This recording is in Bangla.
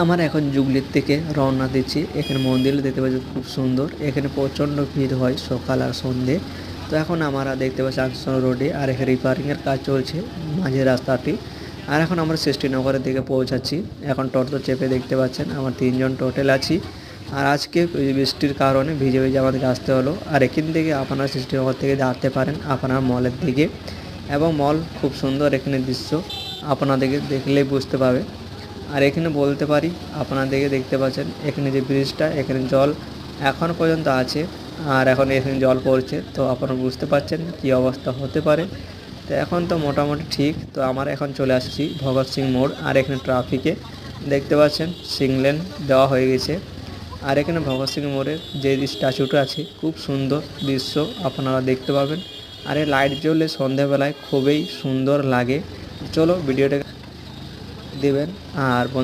আমার এখন জুগলির থেকে রওনা দিচ্ছি। এখানে মন্দির দেখতে পাচ্ছি খুব সুন্দর। এখানে প্রচণ্ড ভিড় হয় সকাল আর সন্ধে। তো এখন আমরা দেখতে পাচ্ছি আনসার রোডে, আর এখানে রিপেয়ারিংয়ের কাজ চলছে মাঝের রাস্তাটি। আর এখন আমরা সৃষ্টিনগরের দিকে পৌঁছাচ্ছি। এখন টোটো চেপে দেখতে পাচ্ছেন আমরা 3 জন টোটাল আছি। আর আজকে বৃষ্টির কারণে ভিজে ভিজে আমাদেরকে আসতে হলো। আর এখান থেকে আপনারা সৃষ্টিনগর থেকে আসতে পারেন আপনার মলের দিকে, এবং মল খুব সুন্দর এখানে দৃশ্য আপনাদেরকে দেখলেই বুঝতে পারবে। আর এখানে বলতে পারি আপনাদেরকে দেখতে পাচ্ছেন এখানে যে ব্রিজটা, এখানে জল এখন পর্যন্ত আছে, আর এখন এখানে জল পড়ছে। তো আপনারা বুঝতে পারছেন কী অবস্থা হতে পারে। তো এখন তো মোটামুটি ঠিক। তো আমরা এখন চলে আসছি ভগৎ সিং মোড়। আর এখানে ট্রাফিকে দেখতে পাচ্ছেন সিগন্যাল দেওয়া হয়ে গেছে। আর এখানে ভগৎ সিং মোড়ের যে স্ট্যাচুটা আছে খুব সুন্দর দৃশ্য আপনারা দেখতে পাবেন। আর এই লাইট জ্বললে সন্ধ্যাবেলায় খুবই সুন্দর লাগে। চলো ভিডিওটা দেবেন। আর